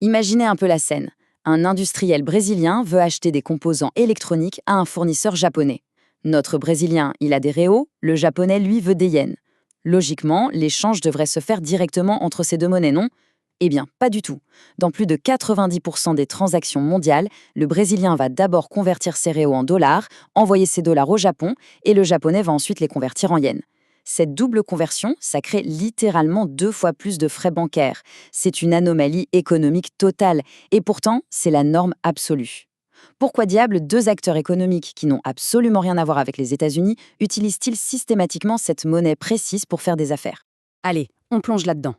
Imaginez un peu la scène. Un industriel brésilien veut acheter des composants électroniques à un fournisseur japonais. Notre Brésilien, il a des réaux, le japonais, lui, veut des yens. Logiquement, l'échange devrait se faire directement entre ces deux monnaies, non? Eh bien, pas du tout. Dans plus de 90% des transactions mondiales, le Brésilien va d'abord convertir ses réaux en dollars, envoyer ses dollars au Japon, et le japonais va ensuite les convertir en yens. Cette double conversion, ça crée littéralement 2 fois plus de frais bancaires. C'est une anomalie économique totale, et pourtant, c'est la norme absolue. Pourquoi diable deux acteurs économiques qui n'ont absolument rien à voir avec les États-Unis utilisent-ils systématiquement cette monnaie précise pour faire des affaires? Allez, on plonge là-dedans.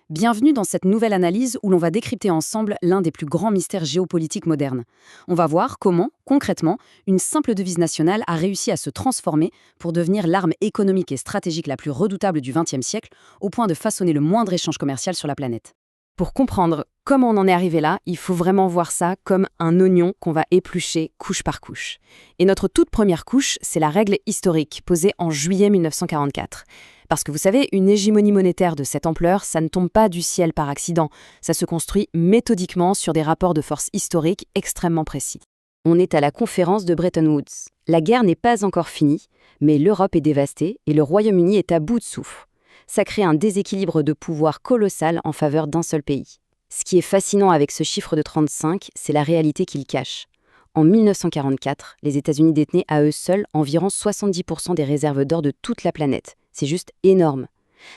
Bienvenue dans cette nouvelle analyse où l'on va décrypter ensemble l'un des plus grands mystères géopolitiques modernes. On va voir comment, concrètement, une simple devise nationale a réussi à se transformer pour devenir l'arme économique et stratégique la plus redoutable du XXe siècle, au point de façonner le moindre échange commercial sur la planète. Pour comprendre comment on en est arrivé là, il faut vraiment voir ça comme un oignon qu'on va éplucher couche par couche. Et notre toute première couche, c'est la règle historique posée en juillet 1944. Parce que vous savez, une hégémonie monétaire de cette ampleur, ça ne tombe pas du ciel par accident. Ça se construit méthodiquement sur des rapports de force historiques extrêmement précis. On est à la conférence de Bretton Woods. La guerre n'est pas encore finie, mais l'Europe est dévastée et le Royaume-Uni est à bout de souffle. Ça crée un déséquilibre de pouvoir colossal en faveur d'un seul pays. Ce qui est fascinant avec ce chiffre de 35, c'est la réalité qu'il cache. En 1944, les États-Unis détenaient à eux seuls environ 70% des réserves d'or de toute la planète. C'est juste énorme.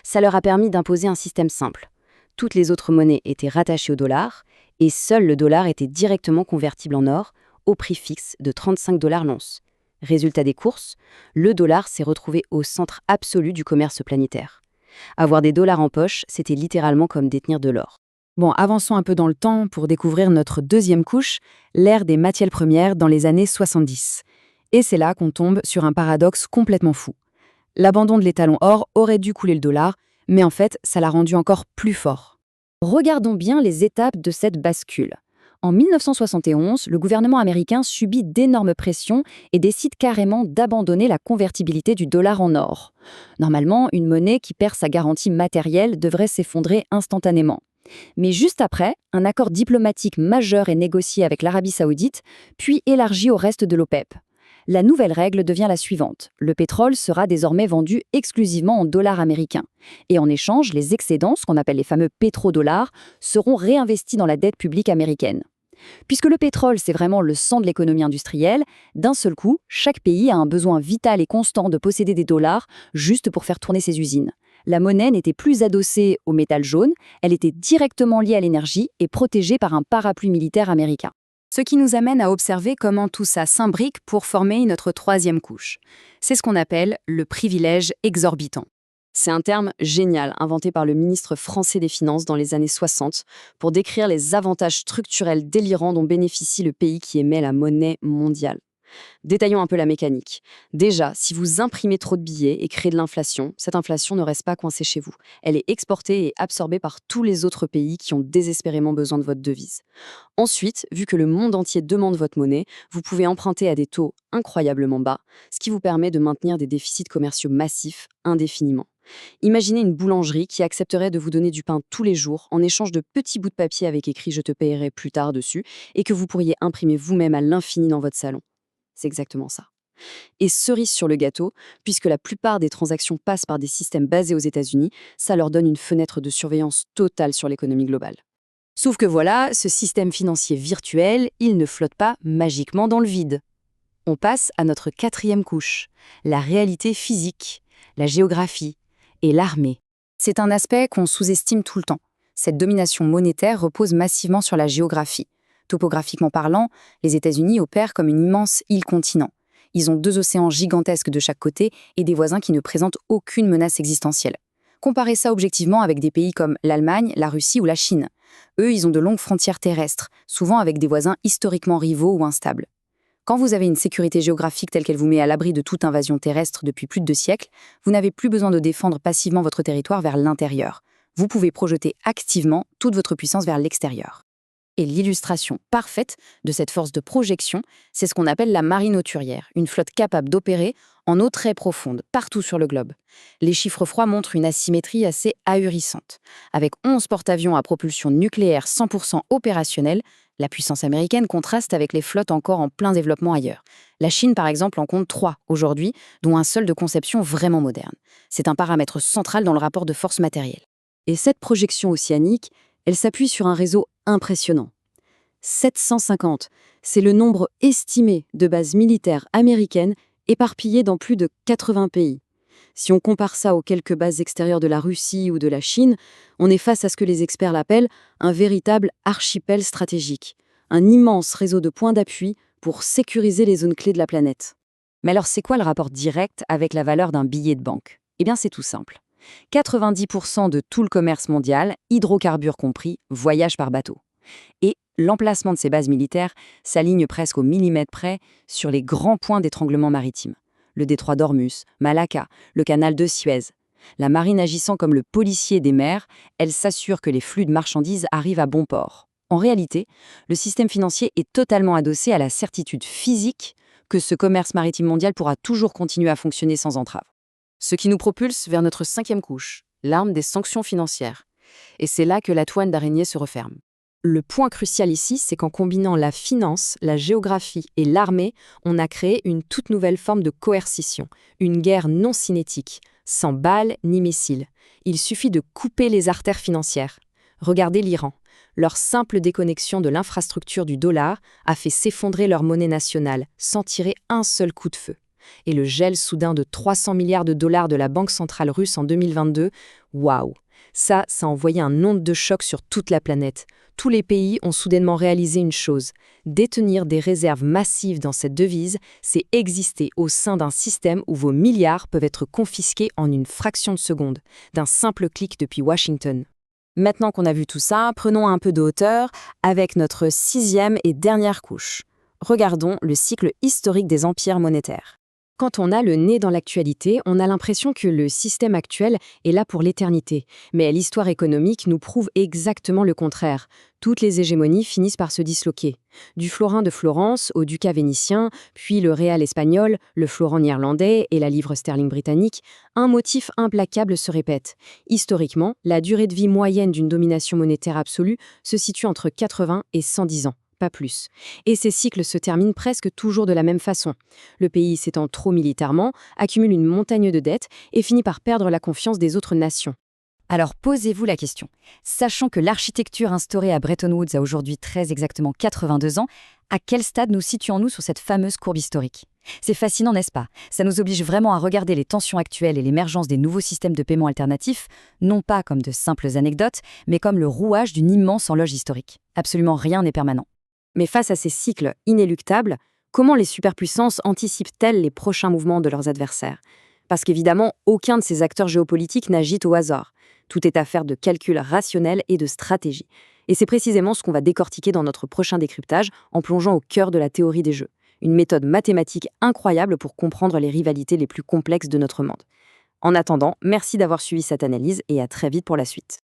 Ça leur a permis d'imposer un système simple. Toutes les autres monnaies étaient rattachées au dollar, et seul le dollar était directement convertible en or, au prix fixe de 35 $ l'once. Résultat des courses, le dollar s'est retrouvé au centre absolu du commerce planétaire. Avoir des dollars en poche, c'était littéralement comme détenir de l'or. Bon, avançons un peu dans le temps pour découvrir notre deuxième couche, l'ère des matières premières dans les années 70. Et c'est là qu'on tombe sur un paradoxe complètement fou. L'abandon de l'étalon or aurait dû couler le dollar, mais en fait, ça l'a rendu encore plus fort. Regardons bien les étapes de cette bascule. En 1971, le gouvernement américain subit d'énormes pressions et décide carrément d'abandonner la convertibilité du dollar en or. Normalement, une monnaie qui perd sa garantie matérielle devrait s'effondrer instantanément. Mais juste après, un accord diplomatique majeur est négocié avec l'Arabie saoudite, puis élargi au reste de l'OPEP. La nouvelle règle devient la suivante. Le pétrole sera désormais vendu exclusivement en dollars américains. Et en échange, les excédents, ce qu'on appelle les fameux pétrodollars, seront réinvestis dans la dette publique américaine. Puisque le pétrole, c'est vraiment le sang de l'économie industrielle, d'un seul coup, chaque pays a un besoin vital et constant de posséder des dollars juste pour faire tourner ses usines. La monnaie n'était plus adossée au métal jaune, elle était directement liée à l'énergie et protégée par un parapluie militaire américain. Ce qui nous amène à observer comment tout ça s'imbrique pour former notre troisième couche. C'est ce qu'on appelle le privilège exorbitant. C'est un terme génial inventé par le ministre français des Finances dans les années 60 pour décrire les avantages structurels délirants dont bénéficie le pays qui émet la monnaie mondiale. Détaillons un peu la mécanique. Déjà, si vous imprimez trop de billets et créez de l'inflation, cette inflation ne reste pas coincée chez vous. Elle est exportée et absorbée par tous les autres pays qui ont désespérément besoin de votre devise. Ensuite, vu que le monde entier demande votre monnaie, vous pouvez emprunter à des taux incroyablement bas, ce qui vous permet de maintenir des déficits commerciaux massifs indéfiniment. Imaginez une boulangerie qui accepterait de vous donner du pain tous les jours en échange de petits bouts de papier avec écrit « Je te paierai plus tard » dessus et que vous pourriez imprimer vous-même à l'infini dans votre salon. C'est exactement ça. Et cerise sur le gâteau, puisque la plupart des transactions passent par des systèmes basés aux États-Unis, ça leur donne une fenêtre de surveillance totale sur l'économie globale. Sauf que voilà, ce système financier virtuel, il ne flotte pas magiquement dans le vide. On passe à notre quatrième couche, la réalité physique, la géographie et l'armée. C'est un aspect qu'on sous-estime tout le temps. Cette domination monétaire repose massivement sur la géographie. Topographiquement parlant, les États-Unis opèrent comme une immense île-continent. Ils ont 2 océans gigantesques de chaque côté et des voisins qui ne présentent aucune menace existentielle. Comparez ça objectivement avec des pays comme l'Allemagne, la Russie ou la Chine. Eux, ils ont de longues frontières terrestres, souvent avec des voisins historiquement rivaux ou instables. Quand vous avez une sécurité géographique telle qu'elle vous met à l'abri de toute invasion terrestre depuis plus de 2 siècles, vous n'avez plus besoin de défendre passivement votre territoire vers l'intérieur. Vous pouvez projeter activement toute votre puissance vers l'extérieur. Et l'illustration parfaite de cette force de projection, c'est ce qu'on appelle la marine hauturière, une flotte capable d'opérer en eau très profonde, partout sur le globe. Les chiffres froids montrent une asymétrie assez ahurissante. Avec 11 porte-avions à propulsion nucléaire 100% opérationnels, la puissance américaine contraste avec les flottes encore en plein développement ailleurs. La Chine, par exemple, en compte 3 aujourd'hui, dont un seul de conception vraiment moderne. C'est un paramètre central dans le rapport de force matérielle. Et cette projection océanique, elle s'appuie sur un réseau impressionnant. 750, c'est le nombre estimé de bases militaires américaines éparpillées dans plus de 80 pays. Si on compare ça aux quelques bases extérieures de la Russie ou de la Chine, on est face à ce que les experts l'appellent un véritable archipel stratégique, un immense réseau de points d'appui pour sécuriser les zones clés de la planète. Mais alors c'est quoi le rapport direct avec la valeur d'un billet de banque? Eh bien c'est tout simple. 90% de tout le commerce mondial, hydrocarbures compris, voyage par bateau. Et l'emplacement de ces bases militaires s'aligne presque au millimètre près sur les grands points d'étranglement maritime. Le détroit d'Ormuz, Malacca, le canal de Suez. La marine agissant comme le policier des mers, elle s'assure que les flux de marchandises arrivent à bon port. En réalité, le système financier est totalement adossé à la certitude physique que ce commerce maritime mondial pourra toujours continuer à fonctionner sans entrave. Ce qui nous propulse vers notre 5e couche, l'arme des sanctions financières. Et c'est là que la toile d'araignée se referme. Le point crucial ici, c'est qu'en combinant la finance, la géographie et l'armée, on a créé une toute nouvelle forme de coercition, une guerre non cinétique, sans balles ni missiles. Il suffit de couper les artères financières. Regardez l'Iran. Leur simple déconnexion de l'infrastructure du dollar a fait s'effondrer leur monnaie nationale, sans tirer un seul coup de feu. Et le gel soudain de 300 milliards de dollars de la Banque centrale russe en 2022, waouh! Ça a envoyé un onde de choc sur toute la planète. Tous les pays ont soudainement réalisé une chose. Détenir des réserves massives dans cette devise, c'est exister au sein d'un système où vos milliards peuvent être confisqués en une fraction de seconde, d'un simple clic depuis Washington. Maintenant qu'on a vu tout ça, prenons un peu de hauteur avec notre 6e et dernière couche. Regardons le cycle historique des empires monétaires. Quand on a le nez dans l'actualité, on a l'impression que le système actuel est là pour l'éternité. Mais l'histoire économique nous prouve exactement le contraire. Toutes les hégémonies finissent par se disloquer. Du florin de Florence au ducat vénitien, puis le réal espagnol, le florin néerlandais et la livre sterling britannique, un motif implacable se répète. Historiquement, la durée de vie moyenne d'une domination monétaire absolue se situe entre 80 et 110 ans. Pas plus. Et ces cycles se terminent presque toujours de la même façon. Le pays s'étend trop militairement, accumule une montagne de dettes et finit par perdre la confiance des autres nations. Alors posez-vous la question. Sachant que l'architecture instaurée à Bretton Woods a aujourd'hui très exactement 82 ans, à quel stade nous situons-nous sur cette fameuse courbe historique? C'est fascinant, n'est-ce pas? Ça nous oblige vraiment à regarder les tensions actuelles et l'émergence des nouveaux systèmes de paiement alternatifs, non pas comme de simples anecdotes, mais comme le rouage d'une immense horloge historique. Absolument rien n'est permanent. Mais face à ces cycles inéluctables, comment les superpuissances anticipent-elles les prochains mouvements de leurs adversaires? Parce qu'évidemment, aucun de ces acteurs géopolitiques n'agit au hasard. Tout est affaire de calcul rationnel et de stratégie. Et c'est précisément ce qu'on va décortiquer dans notre prochain décryptage en plongeant au cœur de la théorie des jeux. Une méthode mathématique incroyable pour comprendre les rivalités les plus complexes de notre monde. En attendant, merci d'avoir suivi cette analyse et à très vite pour la suite.